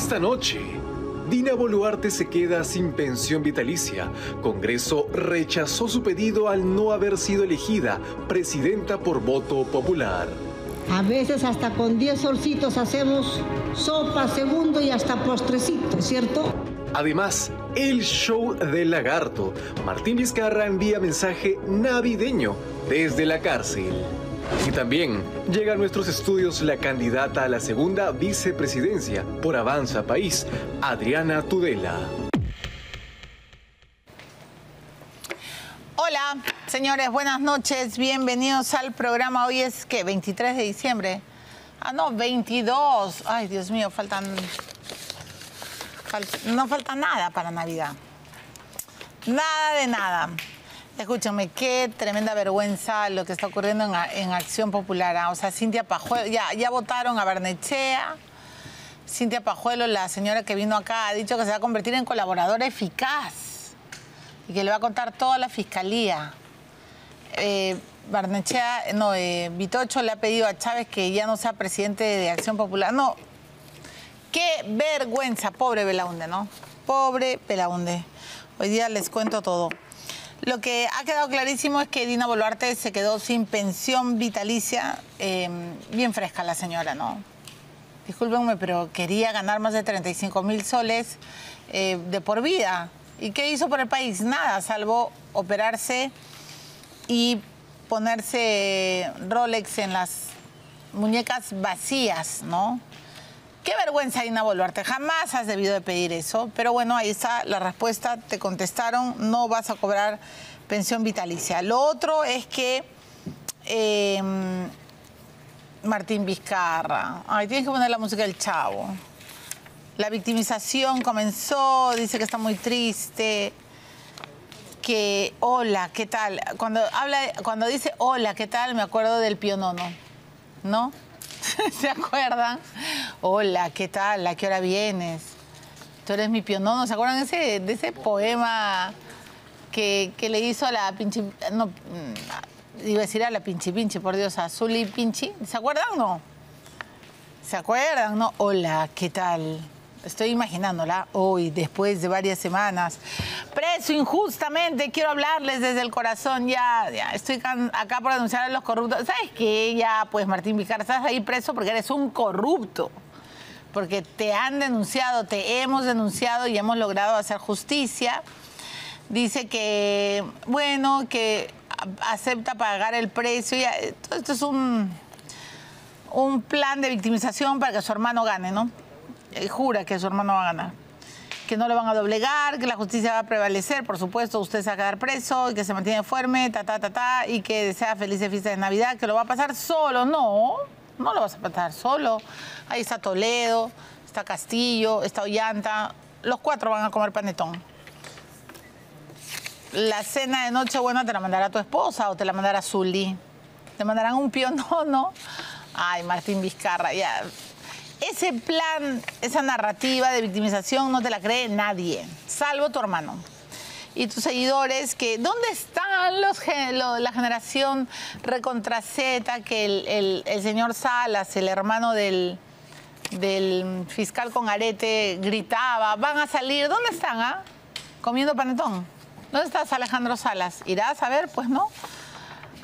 Esta noche, Dina Boluarte se queda sin pensión vitalicia. Congreso rechazó su pedido al no haber sido elegida presidenta por voto popular. A veces hasta con 10 solcitos hacemos sopa, segundo y hasta postrecito, ¿cierto? Además, el show del lagarto. Martín Vizcarra envía mensaje navideño desde la cárcel. Y también llega a nuestros estudios la candidata a la segunda vicepresidencia por Avanza País, Adriana Tudela. Hola, señores, buenas noches, bienvenidos al programa. Hoy es, ¿qué? 23 de diciembre. Ah, no, 22. Ay, Dios mío, no falta nada para Navidad. Nada de nada. Escúchenme, qué tremenda vergüenza lo que está ocurriendo en Acción Popular. O sea, Cintia Pajuelo, ya votaron a Barnechea. Cintia Pajuelo, la señora que vino acá, ha dicho que se va a convertir en colaboradora eficaz y que le va a contar toda la fiscalía. Vitocho le ha pedido a Chávez que ya no sea presidente de Acción Popular. No, qué vergüenza, pobre Belaunde, ¿no? Pobre Belaunde. Hoy día les cuento todo. Lo que ha quedado clarísimo es que Dina Boluarte se quedó sin pensión vitalicia. Bien fresca la señora, ¿no? Discúlpenme, pero quería ganar más de 35.000 soles de por vida. ¿Y qué hizo por el país? Nada, salvo operarse y ponerse Rolex en las muñecas vacías, ¿no? Qué vergüenza, Dina Boluarte. Jamás has debido de pedir eso. Pero bueno, ahí está la respuesta. Te contestaron, no vas a cobrar pensión vitalicia. Lo otro es que Martín Vizcarra. Ay, tienes que poner la música del Chavo. La victimización comenzó, dice que está muy triste. Que, hola, ¿qué tal? Cuando dice hola, ¿qué tal? Me acuerdo del Pionono, ¿no? ¿Se acuerdan? Hola, ¿qué tal? ¿A qué hora vienes? Tú eres mi pionono. ¿Se acuerdan de ese poema que le hizo a la Pinchi... No, iba a decir a la Pinchi Pinchi, por Dios, a Zuli Pinchi. ¿Se acuerdan o no? ¿Se acuerdan? No. Hola, ¿qué tal? Estoy imaginándola hoy, después de varias semanas. Preso injustamente, quiero hablarles desde el corazón. Ya estoy acá por denunciar a los corruptos. ¿Sabes qué? Ya, pues, Martín Vizcarra, estás ahí preso porque eres un corrupto. Porque te han denunciado, te hemos denunciado y hemos logrado hacer justicia. Dice que, bueno, que acepta pagar el precio. Ya, esto es un plan de victimización para que su hermano gane, ¿no? Jura que su hermano va a ganar, que no lo van a doblegar, que la justicia va a prevalecer, por supuesto, usted se va a quedar preso y que se mantiene firme, y que desea felices fiestas de Navidad, que lo va a pasar solo. No lo vas a pasar solo. Ahí está Toledo, está Castillo, está Ollanta, los 4 van a comer panetón. La cena de Nochebuena te la mandará tu esposa o te la mandará Zuli. Te mandarán un pionono. Ay, Martín Vizcarra, ya... Ese plan, esa narrativa de victimización no te la cree nadie, salvo tu hermano. Y tus seguidores, que ¿dónde están la generación recontra Z que el señor Salas, el hermano del fiscal con arete, gritaba? Van a salir, ¿dónde están? Comiendo panetón. ¿Dónde estás, Alejandro Salas? ¿Irás a ver? Pues no,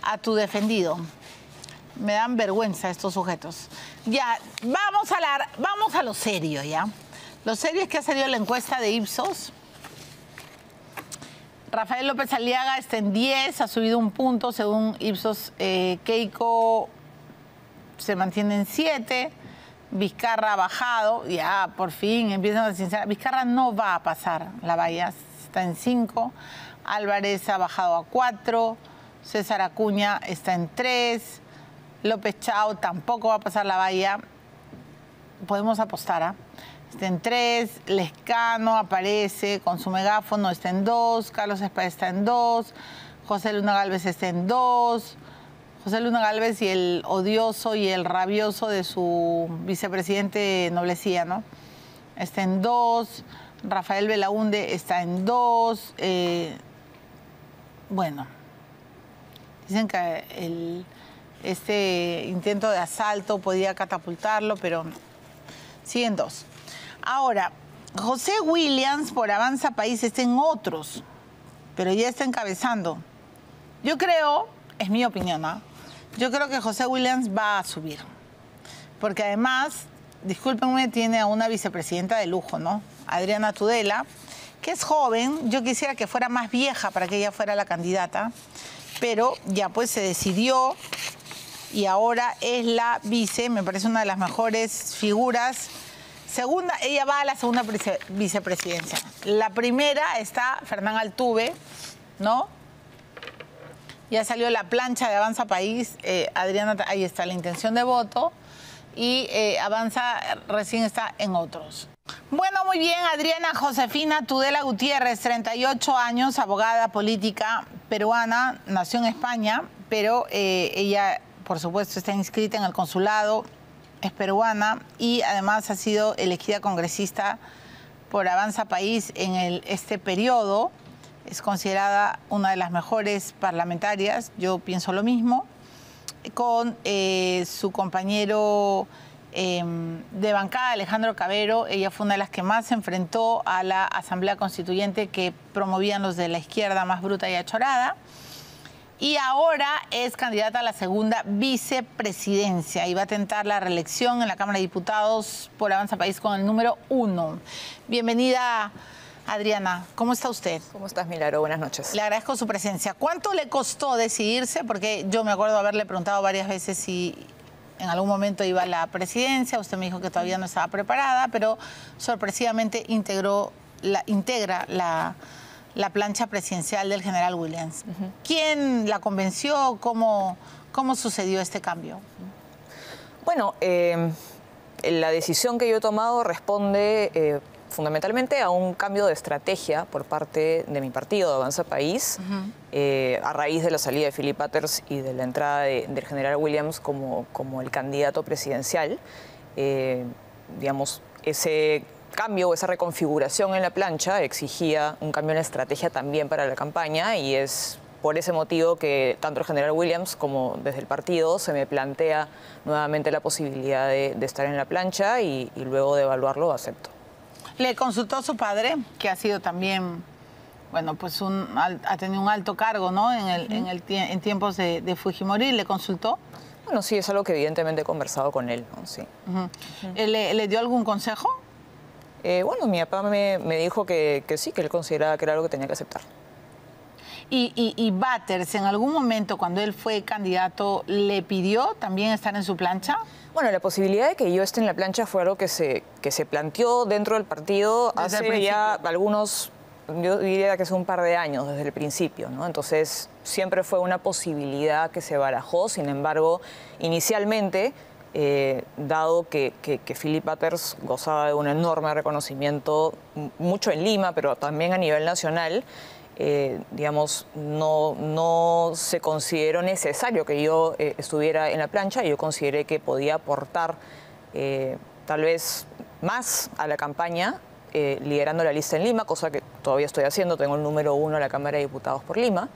a tu defendido. Me dan vergüenza estos sujetos. Ya, vamos a lo serio, ¿ya? Lo serio es que ha salido la encuesta de Ipsos. Rafael López Aliaga está en 10, ha subido un punto según Ipsos. Keiko se mantiene en 7. Vizcarra ha bajado. Ya, por fin empiezan a sincerar. Vizcarra no va a pasar la valla, está en 5. Álvarez ha bajado a 4. César Acuña está en 3. López Chao tampoco va a pasar la valla. Podemos apostar, Está en 3. Lescano aparece con su megáfono, está en 2. Carlos Espada está en 2. José Luna Gálvez está en 2. José Luna Gálvez y el odioso y el rabioso de su vicepresidente Noblecía, ¿no? Está en 2. Rafael Belaunde está en 2. Bueno, dicen que este intento de asalto podía catapultarlo, pero siguen 2. Ahora, José Williams por Avanza País está en otros, pero ya está encabezando. Yo creo, es mi opinión, ¿no? Yo creo que José Williams va a subir. Porque además, discúlpenme, tiene a una vicepresidenta de lujo, ¿no? Adriana Tudela, que es joven. Yo quisiera que fuera más vieja para que ella fuera la candidata, pero ya pues se decidió y ahora es la vice, me parece una de las mejores figuras. Segunda, ella va a la segunda vicepresidencia. La primera está Fernán Altuve, ¿no? Ya salió la plancha de Avanza País. Adriana, ahí está la intención de voto. Y Avanza recién está en otros. Bueno, muy bien, Adriana Josefina Tudela Gutiérrez, 38 años, abogada política peruana, nació en España, pero ella, por supuesto, está inscrita en el consulado, es peruana y además ha sido elegida congresista por Avanza País en este periodo. Es considerada una de las mejores parlamentarias, yo pienso lo mismo, con su compañero de bancada, Alejandro Cabero. Ella fue una de las que más se enfrentó a la Asamblea Constituyente que promovían los de la izquierda más bruta y achorada. Y ahora es candidata a la segunda vicepresidencia y va a tentar la reelección en la Cámara de Diputados por Avanza País con el número 1. Bienvenida, Adriana. ¿Cómo está usted? ¿Cómo estás, Milagro? Buenas noches. Le agradezco su presencia. ¿Cuánto le costó decidirse? Porque yo me acuerdo haberle preguntado varias veces si en algún momento iba a la presidencia. Usted me dijo que todavía no estaba preparada, pero sorpresivamente integra la plancha presidencial del general Williams. ¿Quién la convenció? ¿Cómo sucedió este cambio? Bueno, la decisión que yo he tomado responde fundamentalmente a un cambio de estrategia por parte de mi partido, de Avanza País, a raíz de la salida de Philip Butters y de la entrada del general Williams como el candidato presidencial. Digamos, ese cambio o esa reconfiguración en la plancha exigía un cambio en la estrategia también para la campaña y es por ese motivo que tanto el general Williams como desde el partido se me plantea nuevamente la posibilidad de estar en la plancha y luego de evaluarlo acepto. ¿Le consultó a su padre, que ha sido también, bueno, pues ha tenido un alto cargo, ¿no? En tiempos de Fujimori, ¿le consultó? Bueno, sí, es algo que evidentemente he conversado con él, ¿no? Sí. ¿Le dio algún consejo? Bueno, mi papá me dijo que sí, que él consideraba que era algo que tenía que aceptar. ¿Y Butters, en algún momento, cuando él fue candidato, le pidió también estar en su plancha? Bueno, la posibilidad de que yo esté en la plancha fue algo que se planteó dentro del partido hace ya algunos, yo diría que hace un par de años, desde el principio, ¿no? Entonces, siempre fue una posibilidad que se barajó. Sin embargo, inicialmente, dado que Philip Butters gozaba de un enorme reconocimiento, mucho en Lima, pero también a nivel nacional, digamos, no se consideró necesario que yo estuviera en la plancha y yo consideré que podía aportar tal vez más a la campaña liderando la lista en Lima, cosa que todavía estoy haciendo. Tengo el número 1 en la Cámara de Diputados por Lima.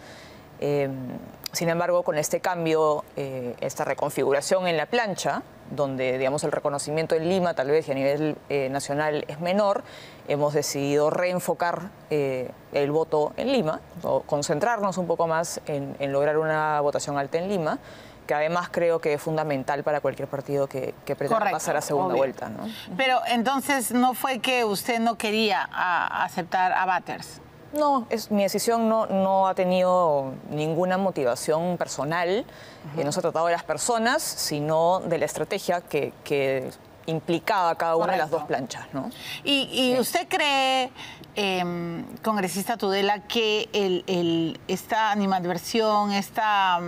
Sin embargo, con este cambio, esta reconfiguración en la plancha, donde, digamos, el reconocimiento en Lima tal vez y a nivel nacional es menor, hemos decidido reenfocar el voto en Lima, o concentrarnos un poco más en lograr una votación alta en Lima, que además creo que es fundamental para cualquier partido que pretenda pasar a segunda vuelta, ¿no? Pero entonces, ¿no fue que usted no quería aceptar a Butters? No, mi decisión no ha tenido ninguna motivación personal. No se ha tratado de las personas, sino de la estrategia que implicaba cada una de las dos planchas, ¿no? ¿Y usted cree, congresista Tudela, que esta animadversión, esta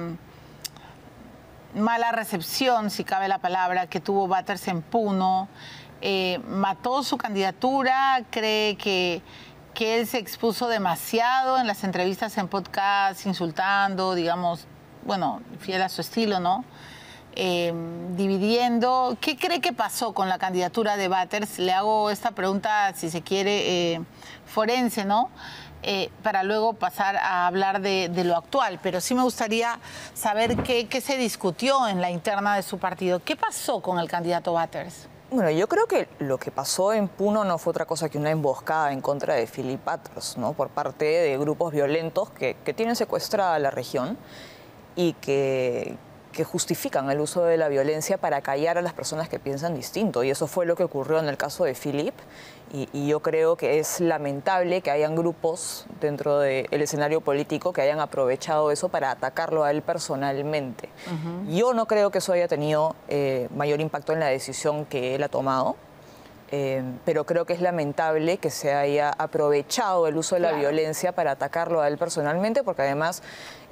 mala recepción, si cabe la palabra, que tuvo Butters en Puno, mató su candidatura? ¿Cree que él se expuso demasiado en las entrevistas en podcast, insultando, digamos, bueno, fiel a su estilo, ¿no? Dividiendo. ¿Qué cree que pasó con la candidatura de Butters? Le hago esta pregunta, si se quiere, forense, ¿no? Para luego pasar a hablar de lo actual. Pero sí me gustaría saber qué se discutió en la interna de su partido. ¿Qué pasó con el candidato Butters? Bueno, yo creo que lo que pasó en Puno no fue otra cosa que una emboscada en contra de Philip Patros, ¿no? Por parte de grupos violentos que tienen secuestrada la región y que justifican el uso de la violencia para callar a las personas que piensan distinto. Y eso fue lo que ocurrió en el caso de Philip. Y yo creo que es lamentable que hayan grupos dentro del escenario político que hayan aprovechado eso para atacarlo a él personalmente. Yo no creo que eso haya tenido mayor impacto en la decisión que él ha tomado. Pero creo que es lamentable que se haya aprovechado el uso de la violencia para atacarlo a él personalmente, porque además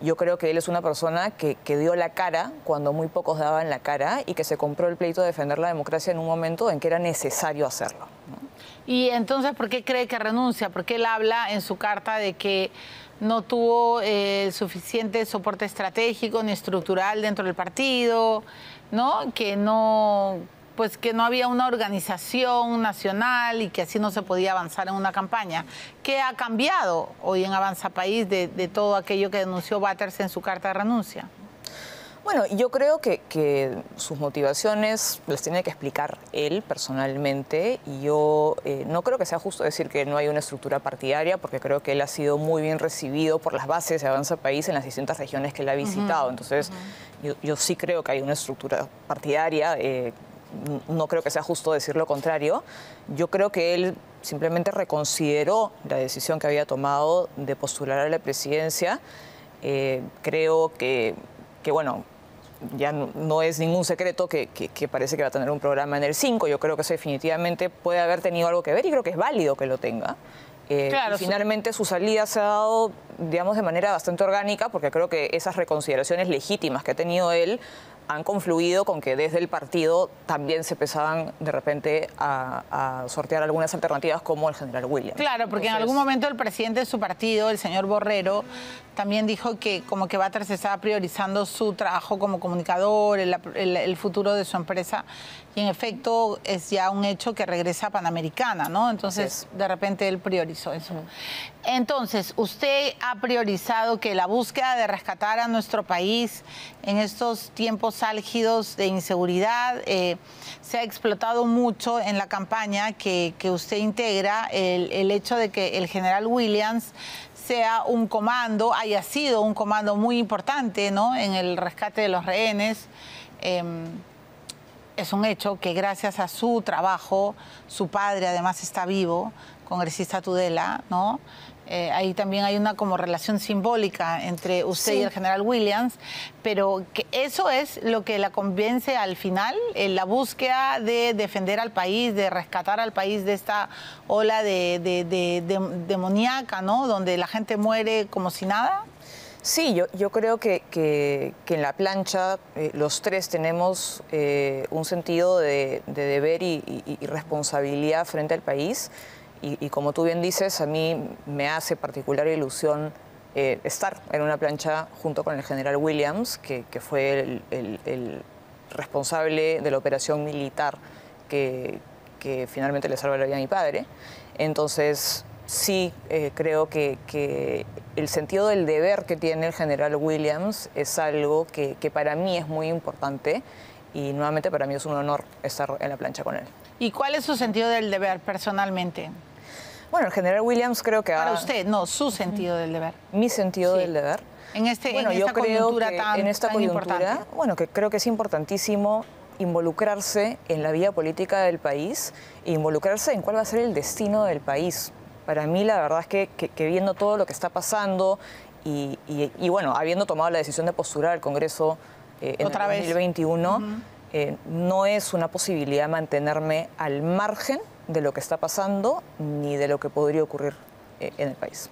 yo creo que él es una persona que dio la cara cuando muy pocos daban la cara y que se compró el pleito de defender la democracia en un momento en que era necesario hacerlo, ¿no? Y entonces, ¿por qué cree que renuncia? Porque él habla en su carta de que no tuvo suficiente soporte estratégico ni estructural dentro del partido, ¿no? Que no había una organización nacional y que así no se podía avanzar en una campaña. ¿Qué ha cambiado hoy en Avanza País de todo aquello que denunció Batters en su carta de renuncia? Bueno, yo creo que sus motivaciones las tiene que explicar él personalmente, y yo no creo que sea justo decir que no hay una estructura partidaria, porque creo que él ha sido muy bien recibido por las bases de Avanza País en las distintas regiones que él ha visitado. Entonces, yo sí creo que hay una estructura partidaria. No creo que sea justo decir lo contrario. Yo creo que él simplemente reconsideró la decisión que había tomado de postular a la presidencia. Creo que bueno, ya no es ningún secreto que parece que va a tener un programa en el 5. Yo creo que eso definitivamente puede haber tenido algo que ver y creo que es válido que lo tenga. Claro, y finalmente su salida se ha dado, digamos, de manera bastante orgánica, porque creo que esas reconsideraciones legítimas que ha tenido él han confluido con que desde el partido también se empezaban de repente a sortear algunas alternativas como el general Williams. Claro, porque en algún momento el presidente de su partido, el señor Borrero, también dijo que como que Batters estaba priorizando su trabajo como comunicador, el futuro de su empresa, y en efecto es ya un hecho que regresa a Panamericana, ¿no? Entonces de repente él priorizó eso. Entonces, usted ha priorizado que la búsqueda de rescatar a nuestro país en estos tiempos álgidos de inseguridad se ha explotado mucho en la campaña que usted integra, el hecho de que el general Williams sea un comando, haya sido un comando muy importante, ¿no?, en el rescate de los rehenes. Es un hecho que gracias a su trabajo, su padre además está vivo, congresista Tudela, ¿no? Ahí también hay una como relación simbólica entre usted y el general Williams, pero que eso es lo que la convence al final, la búsqueda de defender al país, de rescatar al país de esta ola demoníaca, ¿no?, donde la gente muere como si nada. Sí, yo creo que en la plancha los tres tenemos un sentido de deber y responsabilidad frente al país. Y como tú bien dices, a mí me hace particular ilusión estar en una plancha junto con el general Williams, que fue el responsable de la operación militar que finalmente le salva la vida a mi padre. Entonces, sí, creo que el sentido del deber que tiene el general Williams es algo que para mí es muy importante, y nuevamente para mí es un honor estar en la plancha con él. ¿Y cuál es su sentido del deber personalmente? Bueno, el general Williams creo que Para usted, no, su sentido del deber. Mi sentido del deber. En esta coyuntura tan importante. Bueno, que creo que es importantísimo involucrarse en la vida política del país e involucrarse en cuál va a ser el destino del país. Para mí la verdad es que viendo todo lo que está pasando y bueno, habiendo tomado la decisión de postular al Congreso en el 2021, no es una posibilidad mantenerme al margen de lo que está pasando ni de lo que podría ocurrir en el país.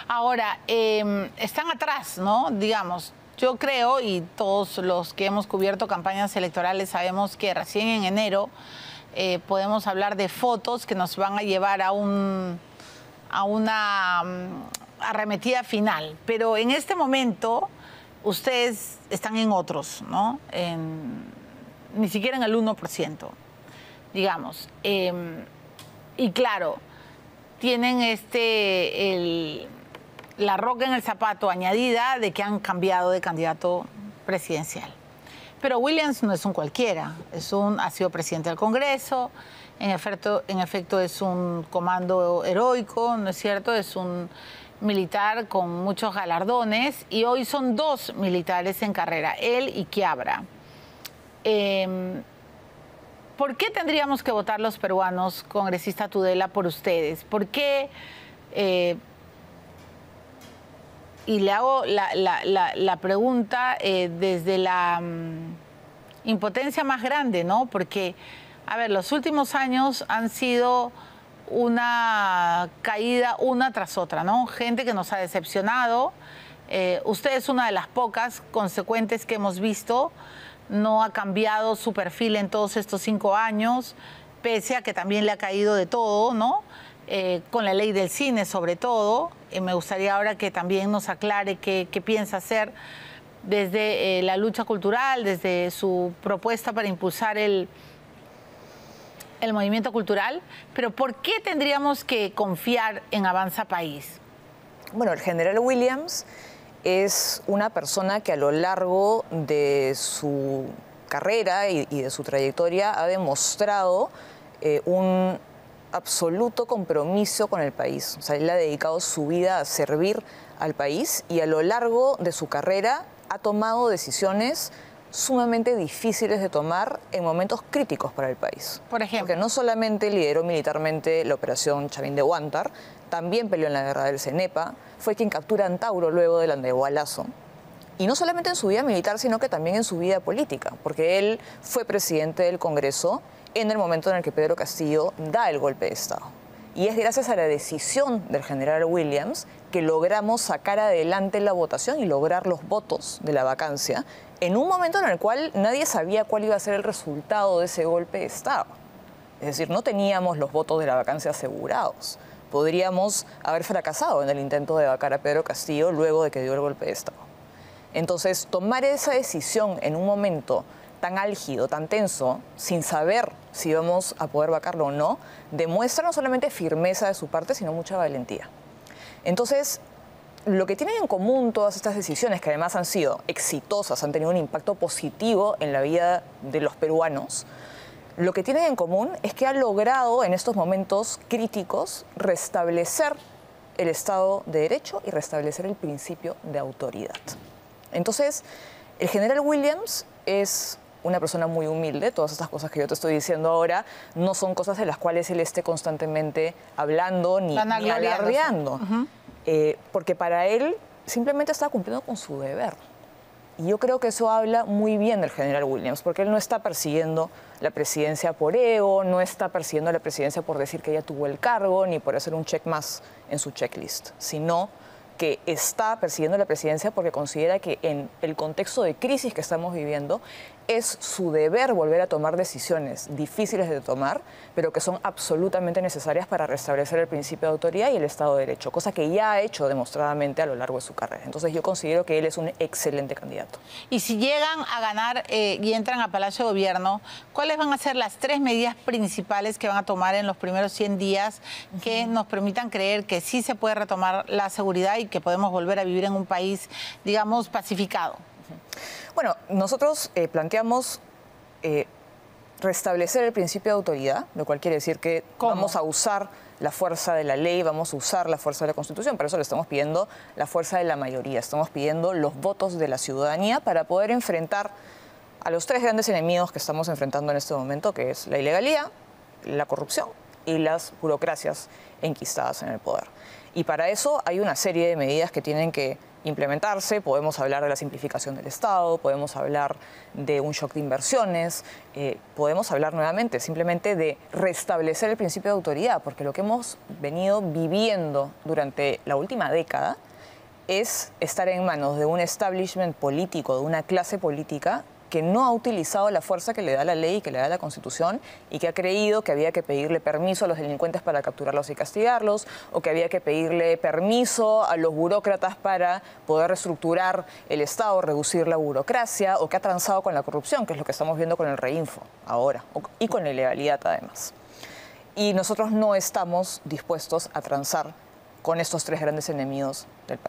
Ahora, están atrás, ¿no? Digamos, yo creo, y todos los que hemos cubierto campañas electorales sabemos que recién en enero podemos hablar de fotos que nos van a llevar a una arremetida final. Pero en este momento ustedes están en otros, ¿no? Ni siquiera en el 1%, digamos. Y claro, tienen la roca en el zapato añadida de que han cambiado de candidato presidencial. Pero Williams no es un cualquiera, ha sido presidente del Congreso, en efecto es un comando heroico, ¿no es cierto? Es un militar con muchos galardones y hoy son 2 militares en carrera, él y Quiabra. ¿Por qué tendríamos que votar los peruanos, congresista Tudela, por ustedes? ¿Por qué? Y le hago la pregunta desde la impotencia más grande, ¿no? Porque, a ver, los últimos años han sido una caída una tras otra, ¿no? Gente que nos ha decepcionado. Usted es una de las pocas consecuentes que hemos visto. No ha cambiado su perfil en todos estos 5 años, pese a que también le ha caído de todo, ¿no? Con la ley del cine sobre todo. Me gustaría ahora que también nos aclare qué piensa hacer desde la lucha cultural, desde su propuesta para impulsar el movimiento cultural. Pero ¿por qué tendríamos que confiar en Avanza País? Bueno, el general Williams es una persona que a lo largo de su carrera y de su trayectoria ha demostrado un absoluto compromiso con el país. O sea, él ha dedicado su vida a servir al país y a lo largo de su carrera ha tomado decisiones sumamente difíciles de tomar en momentos críticos para el país. Por ejemplo. Porque no solamente lideró militarmente la operación Chavín de Huántar, también peleó en la guerra del Cenepa, fue quien captura Antauro luego del Andahualazo. Y no solamente en su vida militar, sino que también en su vida política, porque él fue presidente del Congreso en el momento en el que Pedro Castillo da el golpe de Estado. Y es gracias a la decisión del general Williams que logramos sacar adelante la votación y lograr los votos de la vacancia en un momento en el cual nadie sabía cuál iba a ser el resultado de ese golpe de Estado. Es decir, no teníamos los votos de la vacancia asegurados. Podríamos haber fracasado en el intento de vacar a Pedro Castillo luego de que dio el golpe de Estado. Entonces, tomar esa decisión en un momento tan álgido, tan tenso, sin saber si íbamos a poder vacarlo o no, demuestra no solamente firmeza de su parte, sino mucha valentía. Entonces, lo que tienen en común todas estas decisiones, que además han sido exitosas, han tenido un impacto positivo en la vida de los peruanos, lo que tienen en común es que ha logrado en estos momentos críticos restablecer el Estado de Derecho y restablecer el principio de autoridad. Entonces, el general Williams es una persona muy humilde. Todas estas cosas que yo te estoy diciendo ahora no son cosas de las cuales él esté constantemente hablando ni alardeando. Porque para él simplemente está cumpliendo con su deber. Y yo creo que eso habla muy bien del general Williams, porque él no está persiguiendo la presidencia por ego, no está persiguiendo la presidencia por decir que ya tuvo el cargo, ni por hacer un check más en su checklist, sino que está persiguiendo la presidencia porque considera que en el contexto de crisis que estamos viviendo es su deber volver a tomar decisiones difíciles de tomar, pero que son absolutamente necesarias para restablecer el principio de autoridad y el Estado de Derecho, cosa que ya ha hecho demostradamente a lo largo de su carrera. Entonces yo considero que él es un excelente candidato. Y si llegan a ganar y entran a Palacio de Gobierno, ¿cuáles van a ser las 3 medidas principales que van a tomar en los primeros 100 días que nos permitan creer que sí se puede retomar la seguridad y que podemos volver a vivir en un país, digamos, pacificado? Bueno, nosotros planteamos restablecer el principio de autoridad, lo cual quiere decir que vamos a usar la fuerza de la ley, vamos a usar la fuerza de la Constitución. Para eso le estamos pidiendo la fuerza de la mayoría, estamos pidiendo los votos de la ciudadanía para poder enfrentar a los 3 grandes enemigos que estamos enfrentando en este momento, que es la ilegalidad, la corrupción y las burocracias enquistadas en el poder. Y para eso hay una serie de medidas que tienen que implementarse. Podemos hablar de la simplificación del Estado, podemos hablar de un shock de inversiones, podemos hablar nuevamente simplemente de restablecer el principio de autoridad, porque lo que hemos venido viviendo durante la última década es estar en manos de un establishment político, de una clase política que no ha utilizado la fuerza que le da la ley y que le da la Constitución y que ha creído que había que pedirle permiso a los delincuentes para capturarlos y castigarlos, o que había que pedirle permiso a los burócratas para poder reestructurar el Estado, reducir la burocracia, o que ha transado con la corrupción, que es lo que estamos viendo con el Reinfo ahora, y con la ilegalidad además. Y nosotros no estamos dispuestos a transar con estos 3 grandes enemigos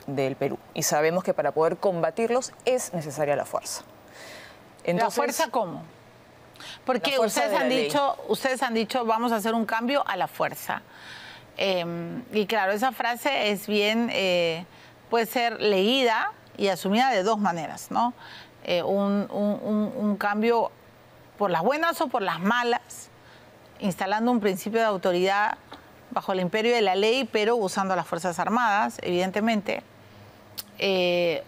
del Perú. Y sabemos que para poder combatirlos es necesaria la fuerza. ¿La fuerza cómo? Porque ustedes han dicho, vamos a hacer un cambio a la fuerza. Y claro, esa frase es bien, puede ser leída y asumida de dos maneras, ¿no? Un cambio por las buenas o por las malas, instalando un principio de autoridad bajo el imperio de la ley, pero usando las Fuerzas Armadas, evidentemente.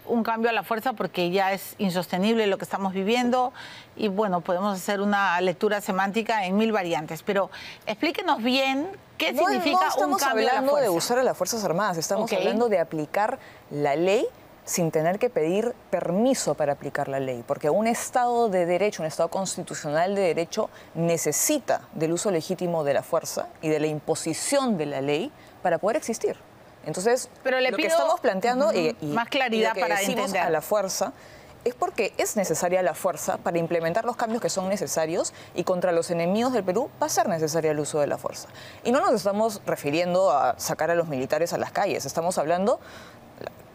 Un cambio a la fuerza porque ya es insostenible lo que estamos viviendo y bueno, podemos hacer una lectura semántica en 1000 variantes, pero explíquenos bien qué significa un cambio a la fuerza. No estamos hablando de usar a las Fuerzas Armadas, estamos hablando de aplicar la ley sin tener que pedir permiso para aplicar la ley, porque un Estado de derecho, un Estado constitucional de derecho necesita del uso legítimo de la fuerza y de la imposición de la ley para poder existir. Entonces, pero lo que estamos planteando y más claridad y lo que para decimos entender a la fuerza es porque es necesaria la fuerza para implementar los cambios que son necesarios y contra los enemigos del Perú va a ser necesario el uso de la fuerza. Y no nos estamos refiriendo a sacar a los militares a las calles, estamos hablando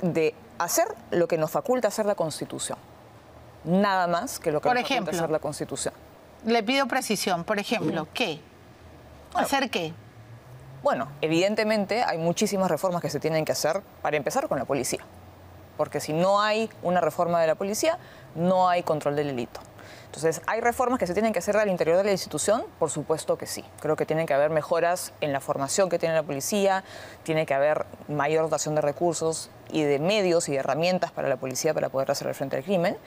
de hacer lo que nos faculta hacer la Constitución. Nada más que lo que nos faculta hacer la Constitución. Le pido precisión. Por ejemplo, ¿qué? ¿Hacer qué? Bueno, evidentemente hay muchísimas reformas que se tienen que hacer, para empezar con la policía. Porque si no hay una reforma de la policía, no hay control del delito. Entonces, ¿hay reformas que se tienen que hacer al interior de la institución? Por supuesto que sí. Creo que tienen que haber mejoras en la formación que tiene la policía, tiene que haber mayor dotación de recursos y de medios y de herramientas para la policía para poder hacer frente al crimen.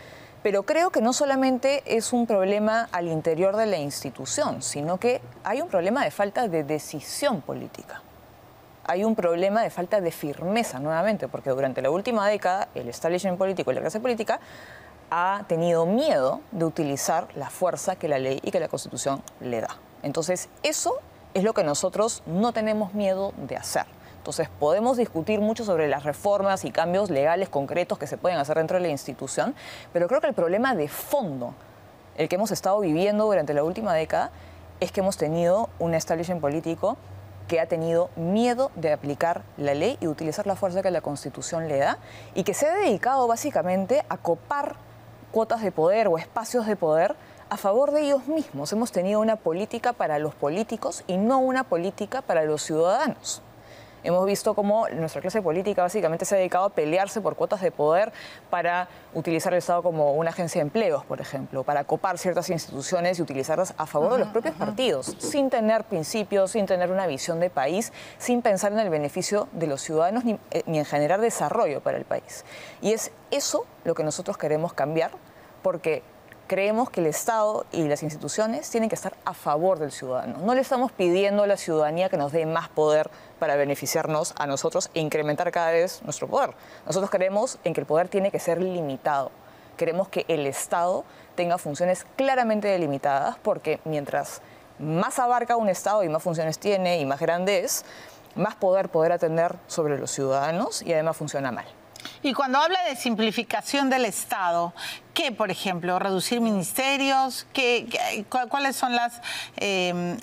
Pero creo que no solamente es un problema al interior de la institución, sino que hay un problema de falta de decisión política. Hay un problema de falta de firmeza, nuevamente, porque durante la última década el establishment político y la clase política ha tenido miedo de utilizar la fuerza que la ley y que la Constitución le da. Entonces, eso es lo que nosotros no tenemos miedo de hacer. Entonces, podemos discutir mucho sobre las reformas y cambios legales concretos que se pueden hacer dentro de la institución, pero creo que el problema de fondo, el que hemos estado viviendo durante la última década, es que hemos tenido un establishment político que ha tenido miedo de aplicar la ley y utilizar la fuerza que la Constitución le da y que se ha dedicado básicamente a copar cuotas de poder o espacios de poder a favor de ellos mismos. Hemos tenido una política para los políticos y no una política para los ciudadanos. Hemos visto cómo nuestra clase política básicamente se ha dedicado a pelearse por cuotas de poder para utilizar el Estado como una agencia de empleos, por ejemplo, para copar ciertas instituciones y utilizarlas a favor de los propios partidos, sin tener principios, sin tener una visión de país, sin pensar en el beneficio de los ciudadanos ni en generar desarrollo para el país. Y es eso lo que nosotros queremos cambiar, porque creemos que el Estado y las instituciones tienen que estar a favor del ciudadano. No le estamos pidiendo a la ciudadanía que nos dé más poder para beneficiarnos a nosotros e incrementar cada vez nuestro poder. Nosotros creemos en que el poder tiene que ser limitado. Queremos que el Estado tenga funciones claramente delimitadas, porque mientras más abarca un Estado y más funciones tiene y más grande es, más poder podrá tener sobre los ciudadanos y además funciona mal. Y cuando habla de simplificación del Estado, ¿qué, por ejemplo? ¿Reducir ministerios? ¿Cuáles son las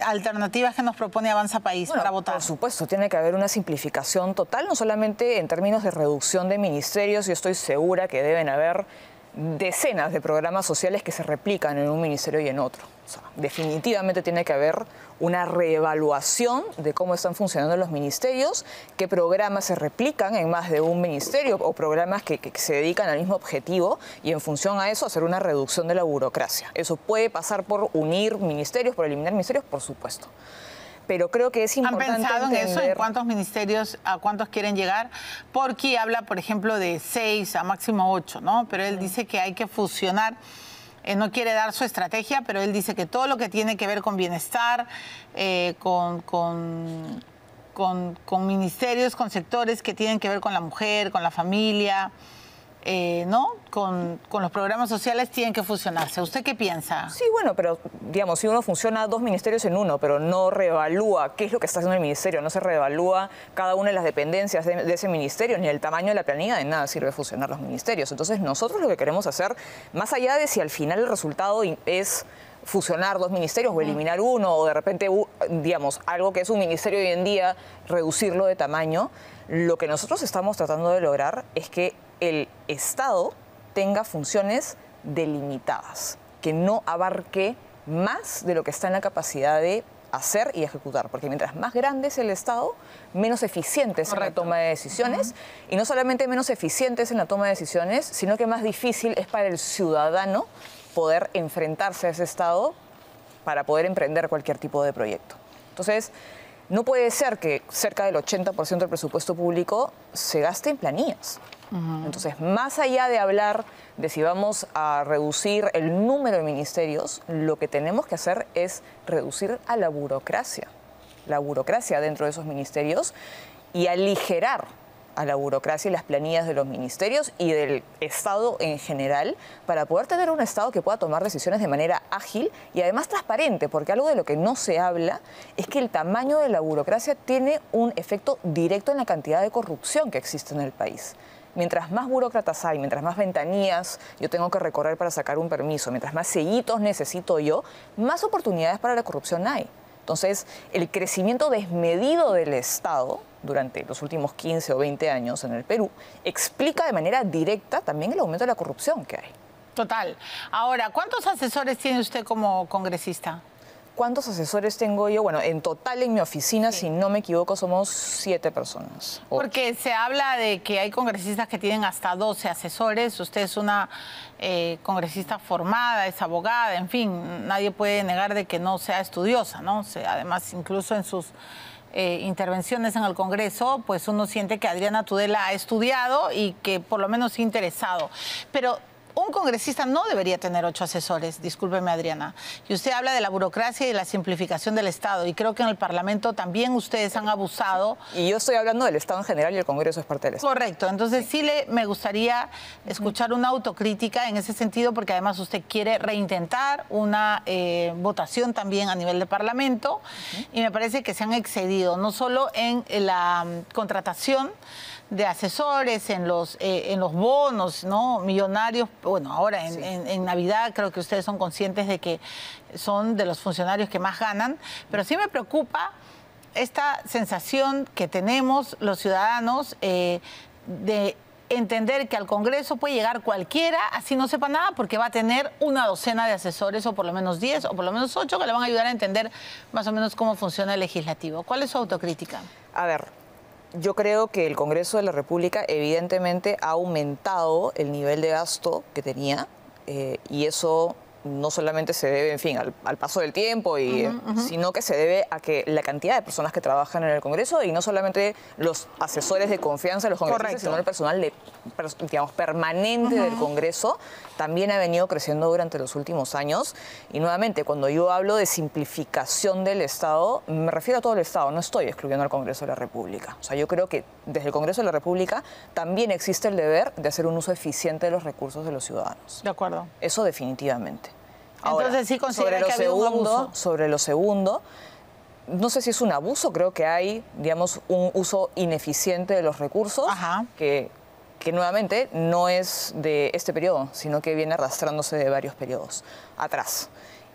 alternativas que nos propone Avanza País para votar? Por supuesto, tiene que haber una simplificación total, no solamente en términos de reducción de ministerios. Yo estoy segura que deben haber decenas de programas sociales que se replican en un ministerio y en otro. O sea, definitivamente tiene que haber una reevaluación de cómo están funcionando los ministerios, qué programas se replican en más de un ministerio o programas que se dedican al mismo objetivo, y en función a eso hacer una reducción de la burocracia. Eso puede pasar por unir ministerios, por eliminar ministerios, por supuesto. Pero creo que es importante ¿Han pensado entender... en eso? ¿En cuántos ministerios, a cuántos quieren llegar? Porque habla, por ejemplo, de 6 a máximo 8, ¿no? Pero él dice que hay que fusionar. No quiere dar su estrategia, pero él dice que todo lo que tiene que ver con bienestar, con ministerios, con sectores que tienen que ver con la mujer, con la familia, ¿no? Con los programas sociales tienen que fusionarse. ¿Usted qué piensa? Sí, bueno, pero digamos, si uno fusiona 2 ministerios en uno, pero no reevalúa qué es lo que está haciendo el ministerio, no se reevalúa cada una de las dependencias de ese ministerio, ni el tamaño de la planilla, de nada sirve fusionar los ministerios. Entonces, nosotros lo que queremos hacer, más allá de si al final el resultado es fusionar 2 ministerios o eliminar uno, o de repente, digamos, algo que es un ministerio hoy en día, reducirlo de tamaño, lo que nosotros estamos tratando de lograr es que el Estado tenga funciones delimitadas, que no abarque más de lo que está en la capacidad de hacer y ejecutar, porque mientras más grande es el Estado, menos eficiente es en la toma de decisiones, y no solamente menos eficiente es en la toma de decisiones, sino que más difícil es para el ciudadano poder enfrentarse a ese Estado para poder emprender cualquier tipo de proyecto. Entonces, no puede ser que cerca del 80% del presupuesto público se gaste en planillas. Entonces, más allá de hablar de si vamos a reducir el número de ministerios, lo que tenemos que hacer es reducir a la burocracia dentro de esos ministerios y aligerar a la burocracia y las planillas de los ministerios y del Estado en general para poder tener un Estado que pueda tomar decisiones de manera ágil y además transparente, porque algo de lo que no se habla es que el tamaño de la burocracia tiene un efecto directo en la cantidad de corrupción que existe en el país. Mientras más burócratas hay, mientras más ventanillas yo tengo que recorrer para sacar un permiso, mientras más sellitos necesito yo, más oportunidades para la corrupción hay. Entonces, el crecimiento desmedido del Estado durante los últimos 15 o 20 años en el Perú explica de manera directa también el aumento de la corrupción que hay. Total. Ahora, ¿cuántos asesores tiene usted como congresista? ¿Cuántos asesores tengo yo? Bueno, en total en mi oficina, si no me equivoco, somos 7 personas. Porque se habla de que hay congresistas que tienen hasta 12 asesores. Usted es una congresista formada, es abogada, en fin, nadie puede negar de que no sea estudiosa, ¿no? Además, incluso en sus intervenciones en el Congreso, pues uno siente que Adriana Tudela ha estudiado y que por lo menos se ha interesado. Pero un congresista no debería tener 8 asesores, discúlpeme Adriana. Y usted habla de la burocracia y de la simplificación del Estado. Y creo que en el Parlamento también ustedes han abusado. Y yo estoy hablando del Estado en general y el Congreso es parte del Estado. Correcto. Entonces me gustaría escuchar una autocrítica en ese sentido, porque además usted quiere reintentar una votación también a nivel de Parlamento. Y me parece que se han excedido, no solo en la contratación de asesores, en los bonos, ¿no?, millonarios. Bueno, ahora en Navidad creo que ustedes son conscientes de que son de los funcionarios que más ganan, pero sí me preocupa esta sensación que tenemos los ciudadanos de entender que al Congreso puede llegar cualquiera, así no sepa nada, porque va a tener una docena de asesores, o por lo menos 10, o por lo menos 8, que le van a ayudar a entender más o menos cómo funciona el legislativo. ¿Cuál es su autocrítica? A ver, yo creo que el Congreso de la República evidentemente ha aumentado el nivel de gasto que tenía y eso no solamente se debe, en fin, al paso del tiempo, sino que se debe a que la cantidad de personas que trabajan en el Congreso, y no solamente los asesores de confianza de los congresistas, sino el personal digamos, permanente del Congreso, también ha venido creciendo durante los últimos años. Y nuevamente, cuando yo hablo de simplificación del Estado, me refiero a todo el Estado, no estoy excluyendo al Congreso de la República. O sea, yo creo que desde el Congreso de la República también existe el deber de hacer un uso eficiente de los recursos de los ciudadanos. De acuerdo. Eso definitivamente. Ahora, entonces sí considera que ha habido un abuso. Sobre lo segundo, no sé si es un abuso, creo que hay, digamos, un uso ineficiente de los recursos que nuevamente no es de este periodo, sino que viene arrastrándose de varios periodos atrás.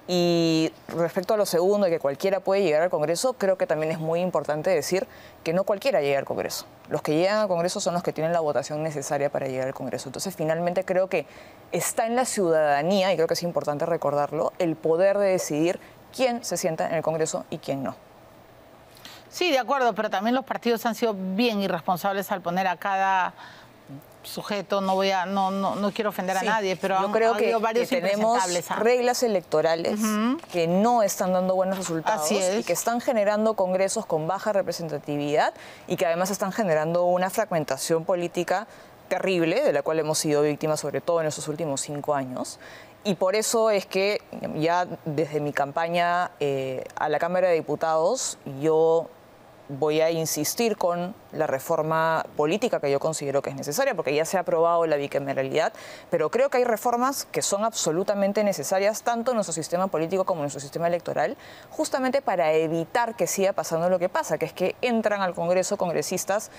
Y respecto a lo segundo, de que cualquiera puede llegar al Congreso, creo que también es muy importante decir que no cualquiera llega al Congreso. Los que llegan al Congreso son los que tienen la votación necesaria para llegar al Congreso. Entonces, finalmente creo que está en la ciudadanía, y creo que es importante recordarlo, el poder de decidir quién se sienta en el Congreso y quién no. Sí, de acuerdo, pero también los partidos han sido bien irresponsables al poner a cada sujeto, no quiero ofender a nadie, pero yo creo que tenemos reglas electorales que no están dando buenos resultados y que están generando congresos con baja representatividad y que además están generando una fragmentación política terrible, de la cual hemos sido víctimas sobre todo en estos últimos 5 años. Y por eso es que ya desde mi campaña a la Cámara de Diputados yo voy a insistir con la reforma política que yo considero que es necesaria, porque ya se ha aprobado la bicameralidad, pero creo que hay reformas que son absolutamente necesarias, tanto en nuestro sistema político como en nuestro sistema electoral, justamente para evitar que siga pasando lo que pasa, que es que entran al Congreso congresistas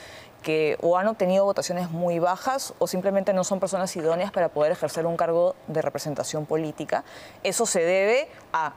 que o han obtenido votaciones muy bajas o simplemente no son personas idóneas para poder ejercer un cargo de representación política. Eso se debe a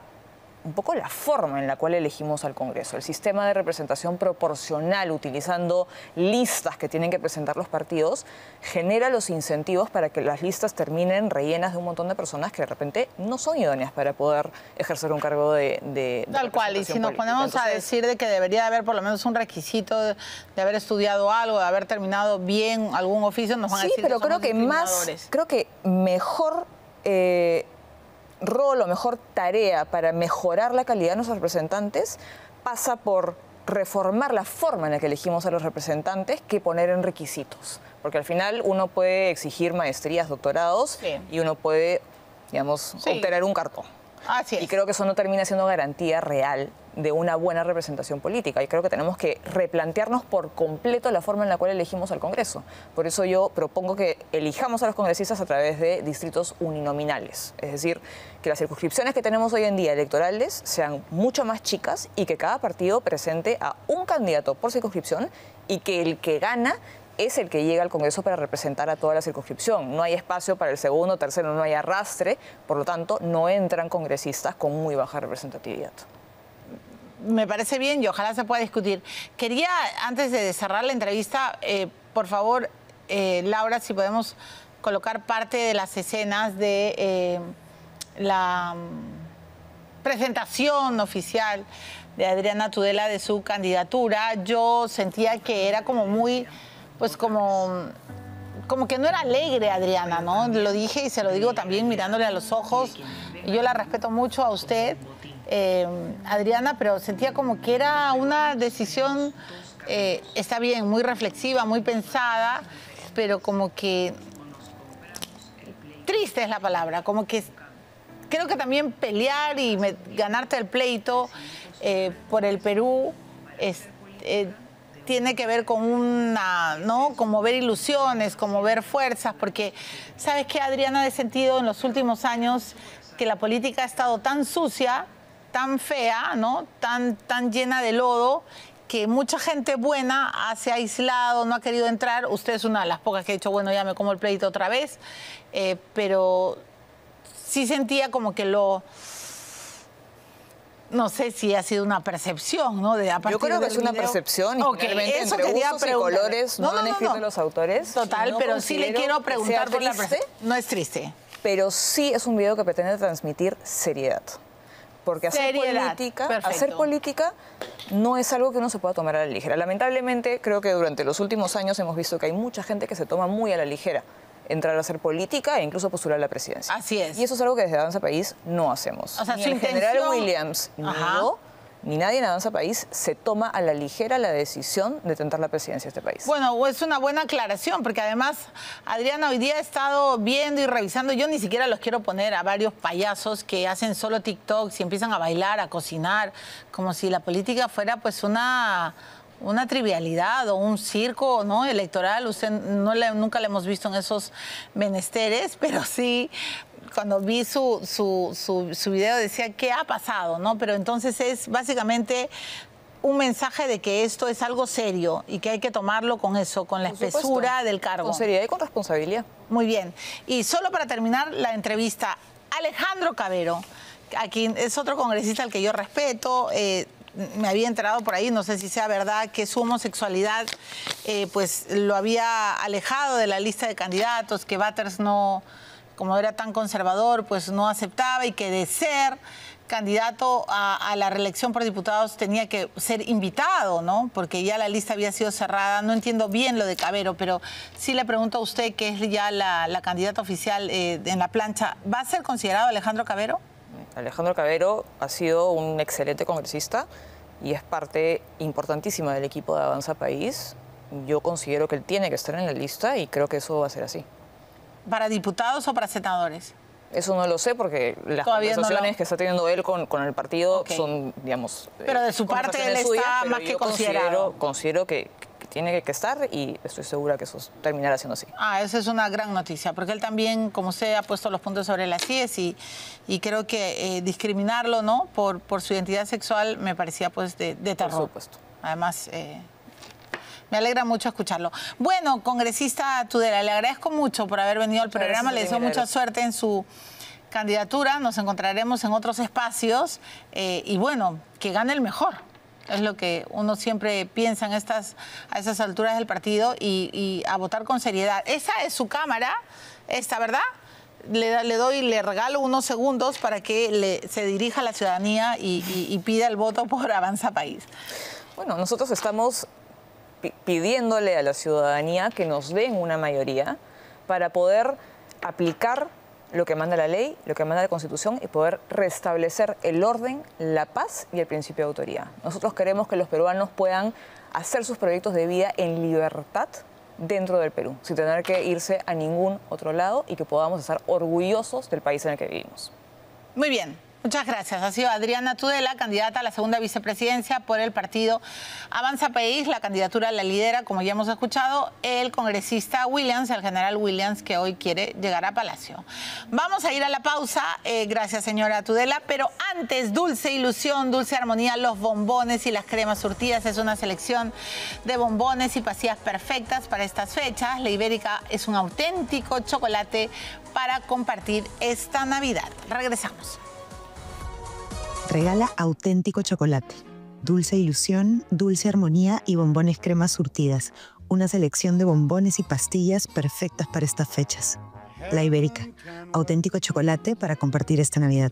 un poco la forma en la cual elegimos al Congreso. El sistema de representación proporcional, utilizando listas que tienen que presentar los partidos, genera los incentivos para que las listas terminen rellenas de un montón de personas que de repente no son idóneas para poder ejercer un cargo de Tal cual, y si nos política. ponemos Entonces, a decir de que debería haber por lo menos un requisito de haber estudiado algo, de haber terminado bien algún oficio, nos van a sí, decir pero que somos creo que mejor rol o mejor tarea para mejorar la calidad de nuestros representantes pasa por reformar la forma en la que elegimos a los representantes que poner en requisitos. Porque al final uno puede exigir maestrías, doctorados, Sí. y uno puede, digamos, Sí. obtener un cartón. Así es. Y creo que eso no termina siendo garantía real de una buena representación política. Y creo que tenemos que replantearnos por completo la forma en la cual elegimos al Congreso. Por eso yo propongo que elijamos a los congresistas a través de distritos uninominales. Es decir, que las circunscripciones que tenemos hoy en día electorales sean mucho más chicas y que cada partido presente a un candidato por circunscripción y que el que gana es el que llega al Congreso para representar a toda la circunscripción. No hay espacio para el segundo, tercero, no hay arrastre, por lo tanto, no entran congresistas con muy baja representatividad. Me parece bien y ojalá se pueda discutir. Quería, antes de cerrar la entrevista, por favor, Laura, si podemos colocar parte de las escenas de la presentación oficial de Adriana Tudela de su candidatura. Yo sentía que era como muy, pues como que no era alegre Adriana, ¿no? Lo dije y se lo digo también mirándole a los ojos. Yo la respeto mucho a usted, Adriana, pero sentía como que era una decisión, está bien, muy reflexiva, muy pensada, pero como que triste es la palabra, como que creo que también pelear y ganarte el pleito por el Perú tiene que ver con una, ¿no? Como ver ilusiones, como ver fuerzas, porque ¿sabes qué, Adriana? He sentido en los últimos años que la política ha estado tan sucia, tan fea, ¿no? Tan llena de lodo, que mucha gente buena se ha aislado, no ha querido entrar. Usted es una de las pocas que ha dicho, bueno, ya me como el pleito otra vez, pero sí sentía como que no sé si ha sido una percepción, ¿no? Yo creo que es una percepción y finalmente eso entre quería gustos y colores no han escrito no. los autores. Total, No pero sí le considero quiero que preguntar sea por la triste, No es triste. pero sí es un video que pretende transmitir seriedad. Porque hacer política no es algo que uno se pueda tomar a la ligera. Lamentablemente, creo que durante los últimos años hemos visto que hay mucha gente que se toma muy a la ligera entrar a hacer política e incluso postular a la presidencia. Así es. Y eso es algo que desde Avanza País no hacemos. O sea, ni su el general intención- Williams, ni Ajá. yo, ni nadie en Avanza País se toma a la ligera la decisión de tentar la presidencia de este país. Bueno, es una buena aclaración, porque además, Adriana, hoy día he estado viendo y revisando, yo ni siquiera los quiero poner a varios payasos que hacen solo TikToks y empiezan a bailar, a cocinar, como si la política fuera pues una trivialidad o un circo, ¿no? Electoral. Usted nunca le hemos visto en esos menesteres, pero sí, cuando vi su video decía, ¿qué ha pasado? ¿No? Pero entonces es básicamente un mensaje de que esto es algo serio y que hay que tomarlo con eso, con la Por supuesto, espesura del cargo. con seriedad y con responsabilidad. Muy bien. Y solo para terminar la entrevista, Alejandro Cabero, a quien es otro congresista al que yo respeto, me había enterado por ahí, no sé si sea verdad, que su homosexualidad pues lo había alejado de la lista de candidatos, que Batters no, como era tan conservador, pues no aceptaba y que de ser candidato a la reelección por diputados tenía que ser invitado, ¿no? Porque ya la lista había sido cerrada. No entiendo bien lo de Cabero, pero sí le pregunto a usted, que es ya la candidata oficial en la plancha, ¿va a ser considerado Alejandro Cabero? Alejandro Cabero ha sido un excelente congresista y es parte importantísima del equipo de Avanza País. Yo considero que él tiene que estar en la lista y creo que eso va a ser así. ¿Para diputados o para senadores? Eso no lo sé porque las Todavía conversaciones no que está teniendo él con el partido Ok. son, digamos... Pero de su parte él conversaciones suyas, está pero más que yo considerado. Considero que tiene que estar y estoy segura que eso terminará siendo así. Esa es una gran noticia, porque él también, como usted, ha puesto los puntos sobre las IES y creo que discriminarlo, ¿no? Por su identidad sexual me parecía pues de terror. Por supuesto. Además, me alegra mucho escucharlo. Bueno, congresista Tudela, le agradezco mucho por haber venido al programa. Le deseo mucha suerte candidatura, nos encontraremos en otros espacios y bueno, que gane el mejor. Es lo que uno siempre piensa a esas alturas del partido y a votar con seriedad. Esa es su cámara, ¿verdad? Le regalo unos segundos para que se dirija a la ciudadanía y pida el voto por Avanza País. Bueno, nosotros estamos pidiéndole a la ciudadanía que nos den una mayoría para poder aplicar lo que manda la ley, lo que manda la Constitución y poder restablecer el orden, la paz y el principio de autoridad. Nosotros queremos que los peruanos puedan hacer sus proyectos de vida en libertad dentro del Perú, sin tener que irse a ningún otro lado y que podamos estar orgullosos del país en el que vivimos. Muy bien. Muchas gracias. Ha sido Adriana Tudela, candidata a la segunda vicepresidencia por el partido Avanza País. La candidatura la lidera, como ya hemos escuchado, el congresista Williams, el general Williams, que hoy quiere llegar a Palacio. Vamos a ir a la pausa. Gracias, señora Tudela. Pero antes, Dulce Ilusión, Dulce Armonía, los bombones y las cremas surtidas. Es una selección de bombones y pastillas perfectas para estas fechas. La Ibérica es un auténtico chocolate para compartir esta Navidad. Regresamos. Regala auténtico chocolate, dulce ilusión, dulce armonía y bombones cremas surtidas. Una selección de bombones y pastillas perfectas para estas fechas. La Ibérica, auténtico chocolate para compartir esta Navidad.